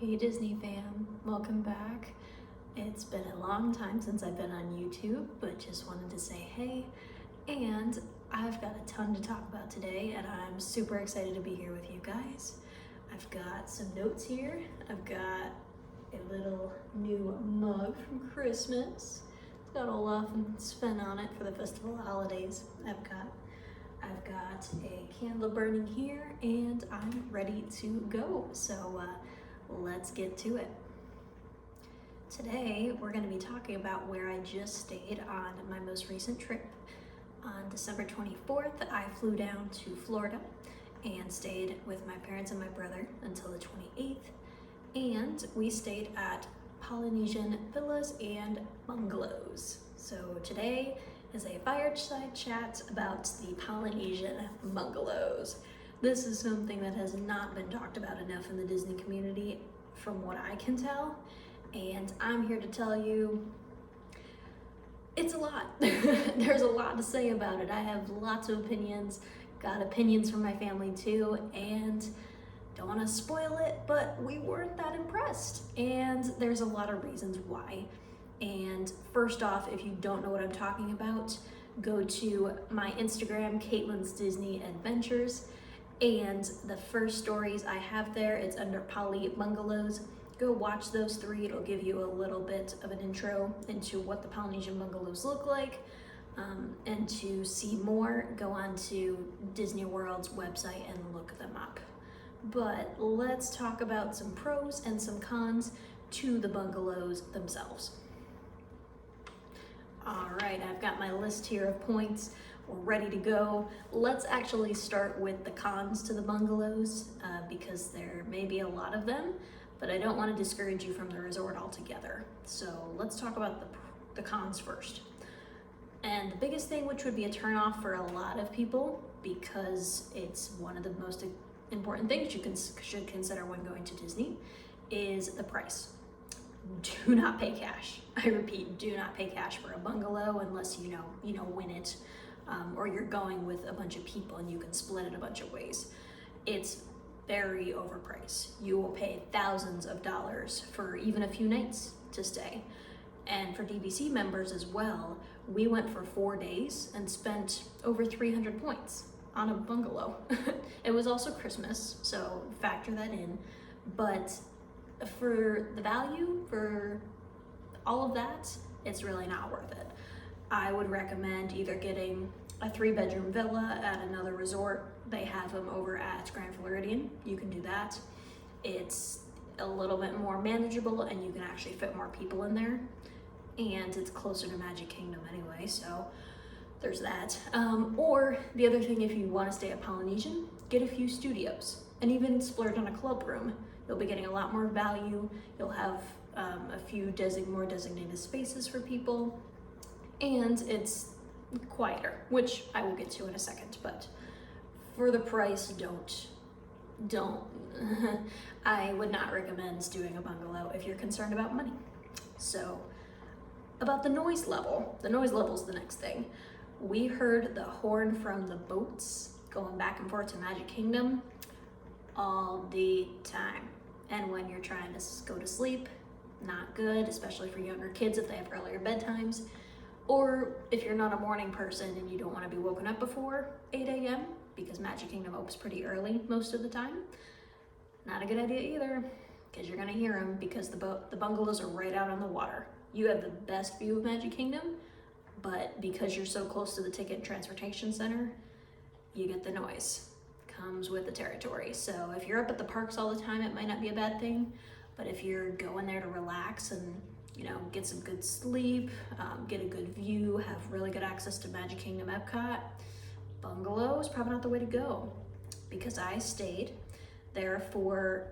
Hey Disney fam, welcome back. It's been a long time since I've been on YouTube, but just wanted to say hey, and I've got a ton to talk about today, and I'm super excited to be here with you guys. I've got some notes here. I've got a little new mug from Christmas. It's got Olaf and Sven on it for the festival holidays. I've got a candle burning here, and I'm ready to go. So let's get to it. Today, we're going to be talking about where I just stayed on my most recent trip. On December 24th, I flew down to Florida and stayed with my parents and my brother until the 28th. And we stayed at Polynesian villas and bungalows. So today is a fireside chat about the Polynesian bungalows. This is something that has not been talked about enough in the Disney community from what I can tell, and I'm here to tell you it's a lot. There's a lot to say about it. I have lots of opinions, got opinions from my family too, and don't want to spoil it, but we weren't that impressed, and there's a lot of reasons why. And first off, if you don't know what I'm talking about, go to my Instagram, Caitlin's Disney Adventures, and the first stories I have there, it's under Poly Bungalows. Go watch those 3. It'll give you a little bit of an intro into what the Polynesian bungalows look like. And to see more, go on to Disney World's website and look them up. But let's talk about some pros and some cons to the bungalows themselves. All right, I've got my list here of points. We're ready to go. Let's actually start with the cons to the bungalows because there may be a lot of them, but I don't want to discourage you from the resort altogether. So let's talk about the cons first. And the biggest thing, which would be a turnoff for a lot of people, because it's one of the most important things you should consider when going to Disney, is the price. Do not pay cash. I repeat, do not pay cash for a bungalow unless you know win it, or you're going with a bunch of people and you can split it a bunch of ways. It's very overpriced. You will pay thousands of dollars for even a few nights to stay. And for DVC members as well, we went for 4 days and spent over 300 points on a bungalow. It was also Christmas, so factor that in. But for the value, for all of that, it's really not worth it. I would recommend either getting a 3-bedroom villa at another resort. They have them over at Grand Floridian. You can do that. It's a little bit more manageable and you can actually fit more people in there. And it's closer to Magic Kingdom anyway, so there's that. Or the other thing, if you want to stay at Polynesian, get a few studios and even splurge on a club room. You'll be getting a lot more value. You'll have a few more designated spaces for people, and it's quieter, which I will get to in a second. But for the price, don't. I would not recommend doing a bungalow if you're concerned about money. So about the noise level. The noise level is the next thing. We heard the horn from the boats going back and forth to Magic Kingdom all the time. And when you're trying to go to sleep, not good, especially for younger kids if they have earlier bedtimes. Or if you're not a morning person and you don't want to be woken up before 8 a.m. because Magic Kingdom opens pretty early most of the time. Not a good idea either, because you're going to hear them because the bungalows are right out on the water. You have the best view of Magic Kingdom, but because you're so close to the Ticket and Transportation Center, you get the noise. Comes with the territory. So if you're up at the parks all the time, it might not be a bad thing, but if you're going there to relax and get some good sleep, get a good view, have really good access to Magic Kingdom Epcot, bungalow is probably not the way to go, because I stayed there for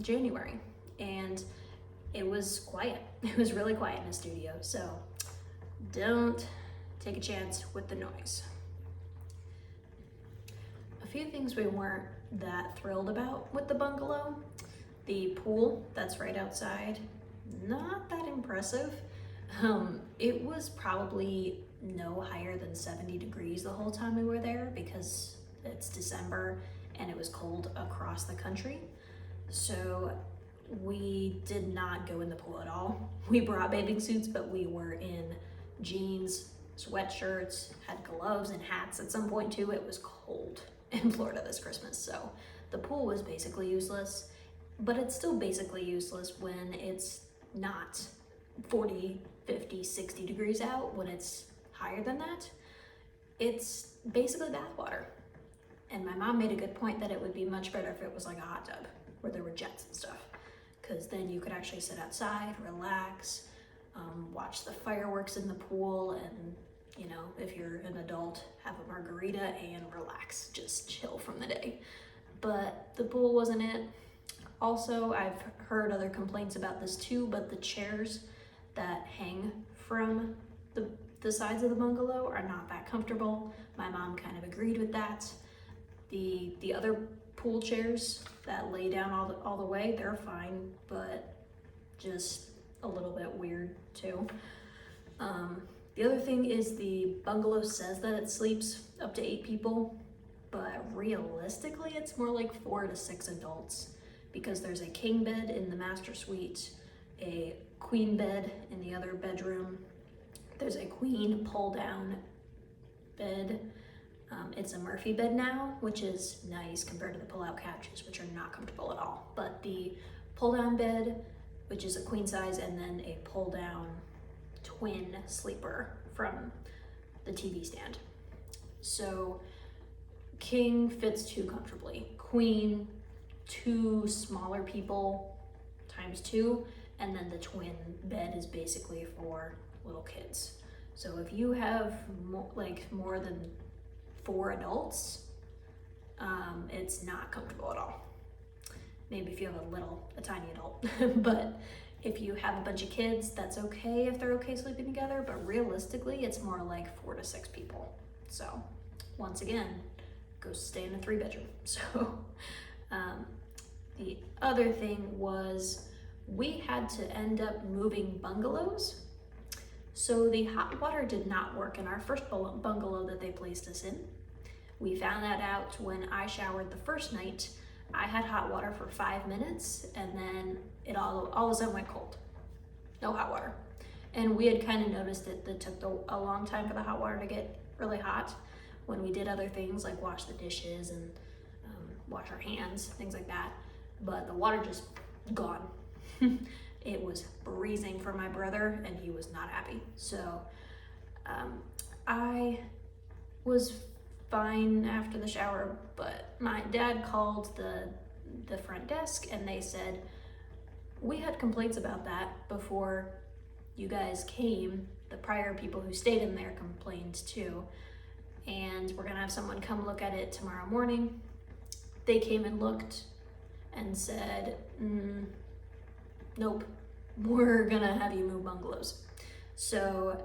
January and it was quiet. It was really quiet in the studio, so don't take a chance with the noise. A few things we weren't that thrilled about with the bungalow. The pool that's right outside, not that impressive. It was probably no higher than 70 degrees the whole time we were there because it's December and it was cold across the country. So we did not go in the pool at all. We brought bathing suits, but we were in jeans, sweatshirts, had gloves and hats at some point too. It was cold in Florida this Christmas, so the pool was basically useless, but it's still basically useless when it's not 40, 50, 60 degrees out. When it's higher than that, it's basically bath water. And my mom made a good point that it would be much better if it was like a hot tub where there were jets and stuff, because then you could actually sit outside, relax, watch the fireworks in the pool, and you know, if you're an adult, have a margarita and relax, just chill from the day. But the pool wasn't it. Also, I've heard other complaints about this too, but the chairs that hang from the sides of the bungalow are not that comfortable. My mom kind of agreed with that. The other pool chairs that lay down all the way, they're fine, but just a little bit weird too. The other thing is the bungalow says that it sleeps up to 8 people, but realistically it's more like 4 to 6 adults, because there's a king bed in the master suite, a queen bed in the other bedroom, there's a queen pull down bed. It's a Murphy bed now, which is nice compared to the pull-out couches, which are not comfortable at all. But the pull-down bed, which is a queen size, and then a pull-down twin sleeper from the TV stand. So king fits 2 comfortably. Queen, 2 smaller people times 2, and then the twin bed is basically for little kids. So if you have more than 4 adults, it's not comfortable at all. Maybe if you have a tiny adult, but if you have a bunch of kids, that's okay if they're okay sleeping together, but realistically, it's more like 4 to 6 people. So once again, go stay in a 3-bedroom. So the other thing was we had to end up moving bungalows. So the hot water did not work in our first bungalow that they placed us in. We found that out when I showered the first night. I had hot water for 5 minutes, and then it all of a sudden went cold. No hot water. And we had kind of noticed that it took a long time for the hot water to get really hot when we did other things like wash the dishes and wash our hands, things like that. But the water just gone. It was freezing for my brother, and he was not happy. So I was fine after the shower, but my dad called the front desk, and they said, we had complaints about that before you guys came. The prior people who stayed in there complained too, and we're gonna have someone come look at it tomorrow morning. They came and looked and said, nope, we're gonna have you move bungalows. So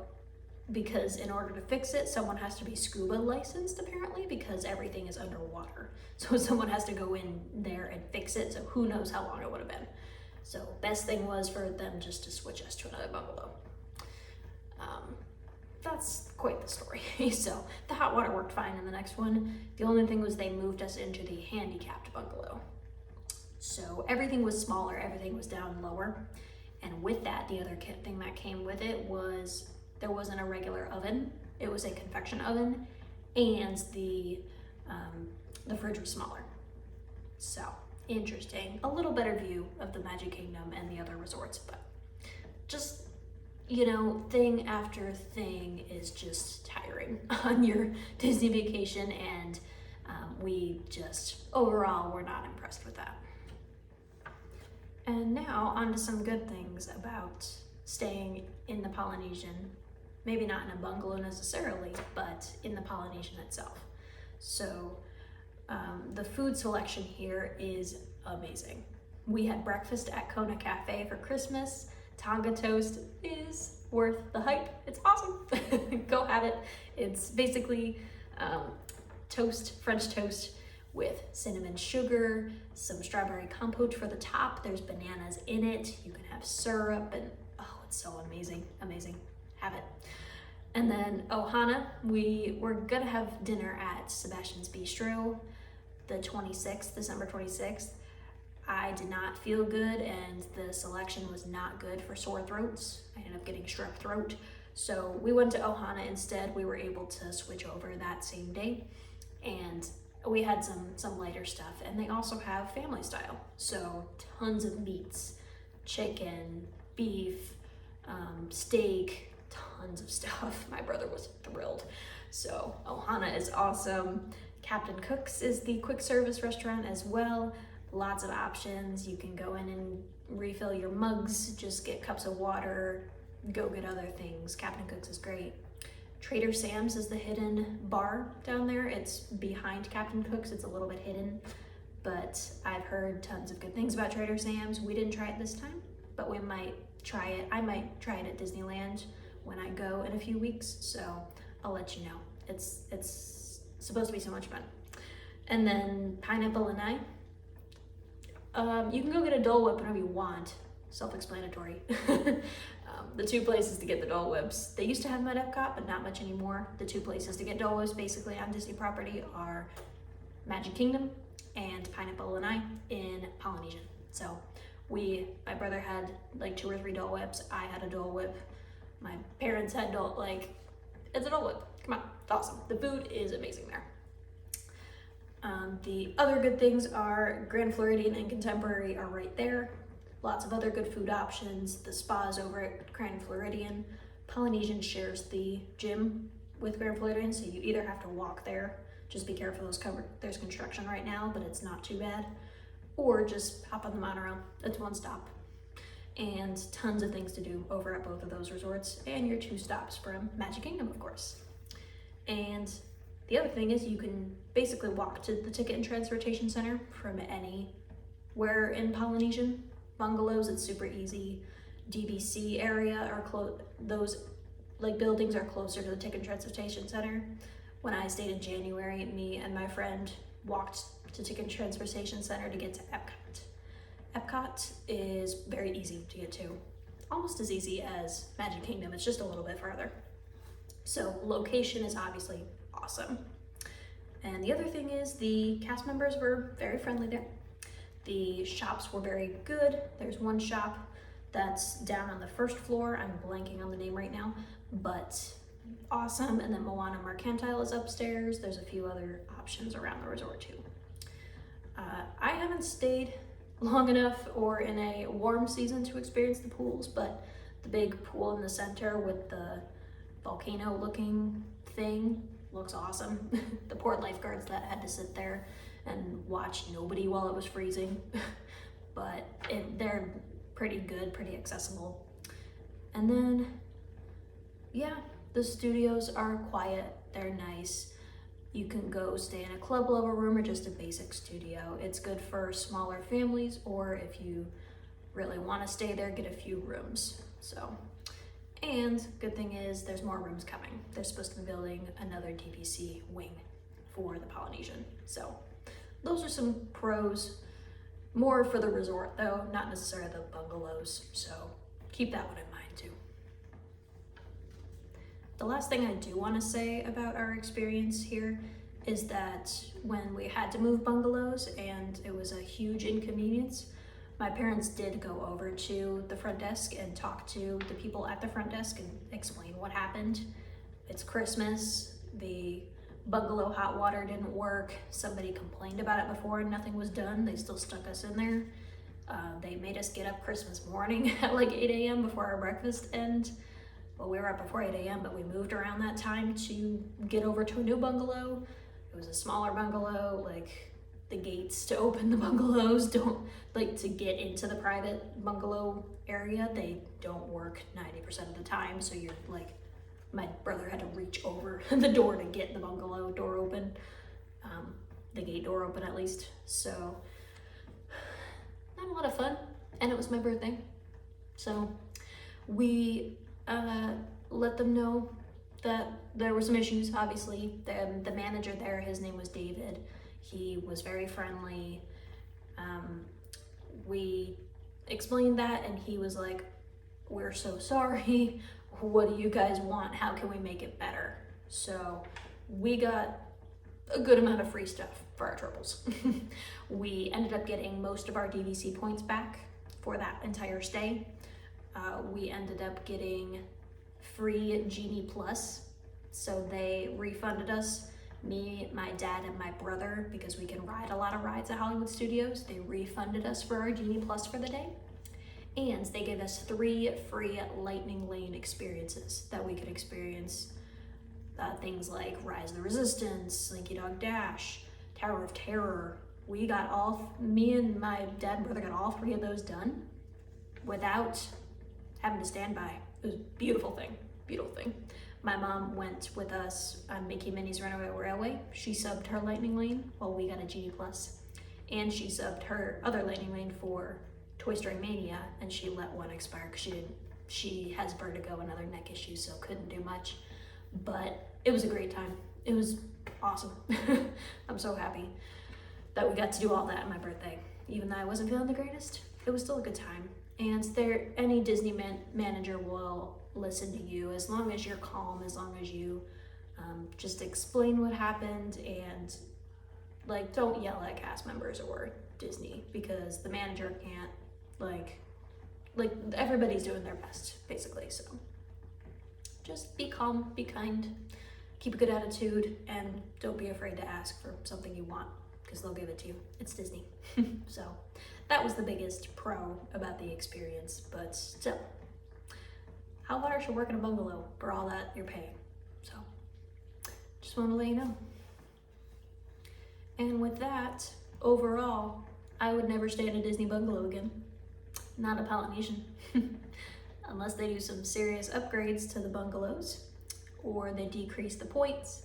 because in order to fix it, someone has to be scuba licensed apparently, because everything is underwater. So someone has to go in there and fix it. So who knows how long it would have been. So best thing was for them just to switch us to another bungalow. That's quite the story. So the hot water worked fine in the next one. The only thing was they moved us into the handicapped bungalow. So everything was smaller, everything was down lower. And with that, the other thing that came with it was there wasn't a regular oven. It was a convection oven, and the fridge was smaller. So interesting. A little better view of the Magic Kingdom and the other resorts, but just, you know, thing after thing is just tiring on your Disney vacation, and we just overall were not impressed with that. And now on to some good things about staying in the Polynesian. Maybe not in a bungalow necessarily, but in the Polynesian itself. So the food selection here is amazing. We had breakfast at Kona Cafe for Christmas. Tonga toast is worth the hype. It's awesome. Go have it. It's basically toast, French toast with cinnamon sugar, some strawberry compote for the top. There's bananas in it. You can have syrup, and oh, it's so amazing, amazing. Have it. And then Ohana, we were gonna have dinner at Sebastian's Bistro the 26th, December 26th. I did not feel good, and the selection was not good for sore throats. I ended up getting strep throat. So we went to Ohana instead. We were able to switch over that same day, and we had some lighter stuff. And they also have family style. So tons of meats, chicken, beef, steak, tons of stuff. My brother was thrilled. So Ohana is awesome. Captain Cook's is the quick service restaurant as well. Lots of options. You can go in and refill your mugs, just get cups of water, go get other things. Captain Cook's is great. Trader Sam's is the hidden bar down there. It's behind Captain Cook's. It's a little bit hidden, but I've heard tons of good things about Trader Sam's. We didn't try it this time, but we might try it. I might try it at Disneyland when I go in a few weeks, so I'll let you know. It's supposed to be so much fun. And then Pineapple and I. You can go get a Dole Whip whenever you want. Self-explanatory. The two places to get the Dole Whips, they used to have them at Epcot, but not much anymore. The two places to get Dole Whips basically on Disney property are Magic Kingdom and Pineapple and I in Polynesian. So my brother had like 2 or 3 Dole Whips. I had a Dole Whip. My parents had it's a Dole Whip. Come on, it's awesome. The food is amazing there. The other good things are Grand Floridian and Contemporary are right there. Lots of other good food options. The spa is over at Grand Floridian. Polynesian shares the gym with Grand Floridian, so you either have to walk there, just be careful, there's construction right now, but it's not too bad, or just hop on the monorail. It's one stop. And tons of things to do over at both of those resorts, and your 2 stops from Magic Kingdom, of course. And the other thing is you can basically walk to the Ticket and Transportation Center from anywhere in Polynesian. Bungalows, it's super easy. DVC area are those like buildings are closer to the Ticket and Transportation Center. When I stayed in January, me and my friend walked to Ticket and Transportation Center to get to Epcot. Epcot is very easy to get to. Almost as easy as Magic Kingdom, it's just a little bit further. So location is obviously awesome. And the other thing is the cast members were very friendly there. The shops were very good. There's one shop that's down on the 1st floor. I'm blanking on the name right now, but awesome. And then Moana Mercantile is upstairs. There's a few other options around the resort too. I haven't stayed long enough or in a warm season to experience the pools, but the big pool in the center with the volcano looking thing looks awesome. The poor lifeguards that had to sit there and watch nobody while it was freezing, but they're pretty good, pretty accessible. And then, yeah, the studios are quiet, they're nice. You can go stay in a club level room or just a basic studio. It's good for smaller families, or if you really want to stay there, get a few rooms. So, and good thing is there's more rooms coming. They're supposed to be building another DVC wing for the Polynesian. So those are some pros, more for the resort though, not necessarily the bungalows. So keep that one in mind too. The last thing I do want to say about our experience here is that when we had to move bungalows and it was a huge inconvenience, my parents did go over to the front desk and talk to the people at the front desk and explain what happened. It's Christmas, the bungalow hot water didn't work. Somebody complained about it before and nothing was done. They still stuck us in there. They made us get up Christmas morning at like 8 a.m. before our breakfast, and well, we were up before 8 a.m., but we moved around that time to get over to a new bungalow. It was a smaller bungalow. Like, the gates to open the bungalows to get into the private bungalow area, they don't work 90% of the time. So you're like, my brother had to reach over the door to get the bungalow door open, the gate door open at least. So not a lot of fun, and it was my birthday. So we let them know that there were some issues. Obviously, the manager there, his name was David. He was very friendly. We explained that, and he was like, "We're so sorry. What do you guys want? How can we make it better?" So we got a good amount of free stuff for our troubles. We ended up getting most of our DVC points back for that entire stay. We ended up getting free Genie Plus, so they refunded us, me, my dad, and my brother, because we can ride a lot of rides at Hollywood Studios. They refunded us for our Genie Plus for the day, and they gave us 3 free Lightning Lane experiences that we could experience. Things like Rise of the Resistance, Slinky Dog Dash, Tower of Terror. Me and my dad and brother got all 3 of those done without having to stand by. It was a beautiful thing. My mom went with us on Mickey Minnie's Runaway Railway. She subbed her Lightning Lane while we got a Genie Plus, and she subbed her other Lightning Lane for Toy Story Mania, and she let one expire because she has vertigo and other neck issues, so couldn't do much. But it was a great time. It was awesome. I'm so happy that we got to do all that on my birthday. Even though I wasn't feeling the greatest, it was still a good time. And any Disney manager will listen to you as long as you're calm, as long as you just explain what happened, and like don't yell at cast members or Disney, because the manager can't, like everybody's doing their best basically. So just be calm, be kind, keep a good attitude, and don't be afraid to ask for something you want, because they'll give it to you. It's Disney. So that was the biggest pro about the experience. But still, how about I should work in a bungalow for all that you're paying? So just want to let you know. And with that, overall, I would never stay in a Disney bungalow again. Not a Polynesian. Unless they do some serious upgrades to the bungalows, or they decrease the points,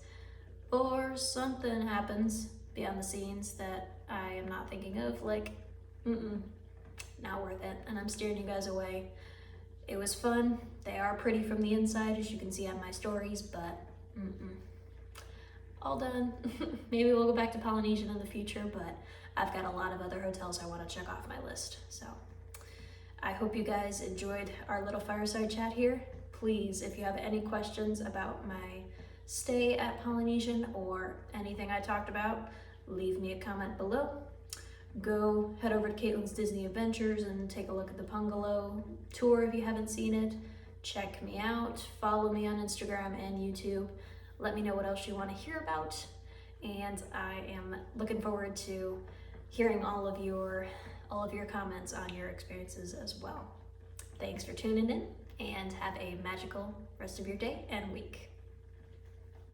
or something happens beyond the scenes that I am not thinking of, like, not worth it, and I'm steering you guys away. It was fun. They are pretty from the inside, as you can see on my stories, but all done. Maybe we'll go back to Polynesian in the future, but I've got a lot of other hotels I want to check off my list. So I hope you guys enjoyed our little fireside chat here. Please, if you have any questions about my stay at Polynesian or anything I talked about, leave me a comment below. Go head over to Caitlin's Disney Adventures and take a look at the bungalow tour if you haven't seen it. Check me out, follow me on Instagram and YouTube. Let me know what else you want to hear about. And I am looking forward to hearing all of your comments on your experiences as well. Thanks for tuning in, and have a magical rest of your day and week.